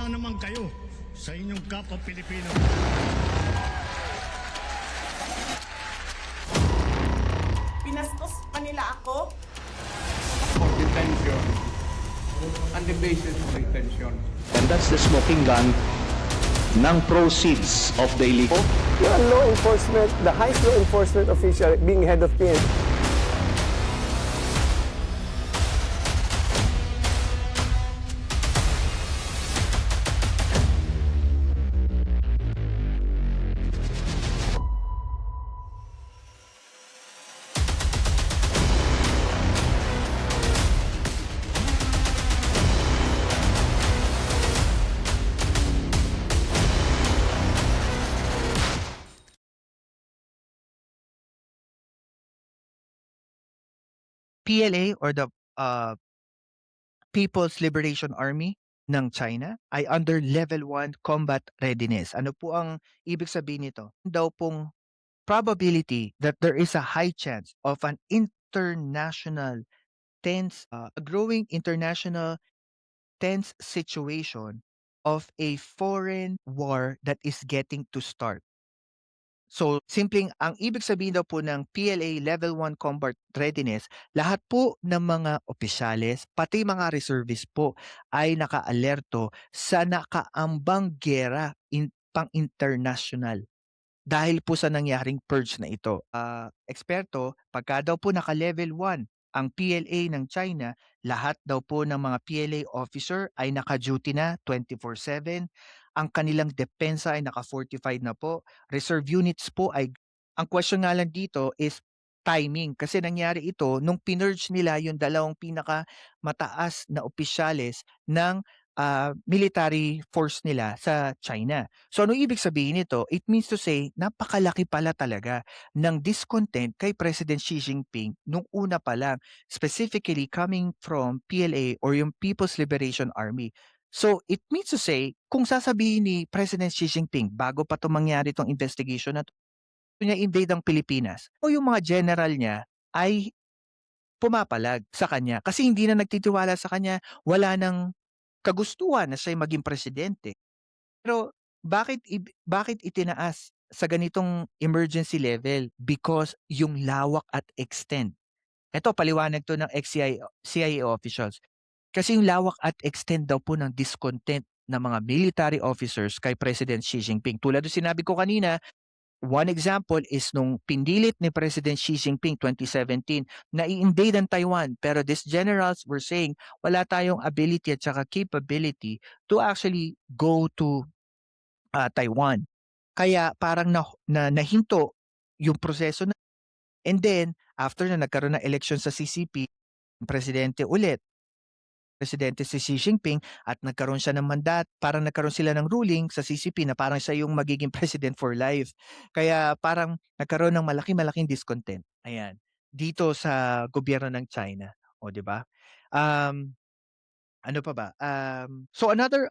Maawa naman kayo sa inyong kapwa Pilipino. Pinastos pa nila ako. For detention and the basis for detention. And that's the smoking gun ng proceeds of the illegal. You're a law enforcement, the highest law enforcement official being head of PNP. PLA or the People's Liberation Army ng China ay under level 1 combat readiness. Ano po ang ibig sabihin nito? Daw pong probability that there is a high chance of an international a growing international tense situation of a foreign war that is getting to start. So, ang ibig sabihin daw po ng PLA Level 1 Combat Readiness, lahat po ng mga opisyales, pati mga reservists po, ay naka-alerto sa nakaambang giyera pang-international dahil po sa nangyaring purge na ito. Eksperto, pagka daw po naka-level 1 ang PLA ng China, lahat daw po ng mga PLA officer ay naka-duty na 24/7. Ang kanilang depensa ay naka-fortified na po. Reserve units po ay, ang question nga lang dito is timing. Kasi nangyari ito nung pinurge nila yung dalawang pinaka-mataas na opisyales ng military force nila sa China. So ano ibig sabihin nito? It means to say, napakalaki pala talaga ng discontent kay President Xi Jinping nung una pa lang, specifically coming from PLA or yung People's Liberation Army. So it means to say, kung sasabihin ni President Xi Jinping bago pa ito mangyari itong investigation na niya invade ang Pilipinas, o yung mga general niya ay pumapalag sa kanya kasi hindi na nagtitiwala sa kanya, wala nang kagustuhan na siya maging presidente. Pero bakit itinaas sa ganitong emergency level? Because yung lawak at extent. Ito, paliwanag to ng CIA officials. Kasi yung lawak at extent daw po ng discontent ng mga military officers kay President Xi Jinping. Tulad ng sinabi ko kanina, one example is nung pindilit ni President Xi Jinping 2017 na i-invade ang Taiwan, pero these generals were saying wala tayong ability at saka capability to actually go to Taiwan. Kaya parang nahinto yung proseso na. And then, after na nagkaroon ng election sa CCP, presidente ulit, presidente si Xi Jinping at nagkaroon siya ng mandat, parang nagkaroon sila ng ruling sa CCP na parang siya yung magiging president for life. Kaya parang nagkaroon ng malaking discontent. Ayan. Dito sa gobyerno ng China. O, di ba? Ano pa ba? So another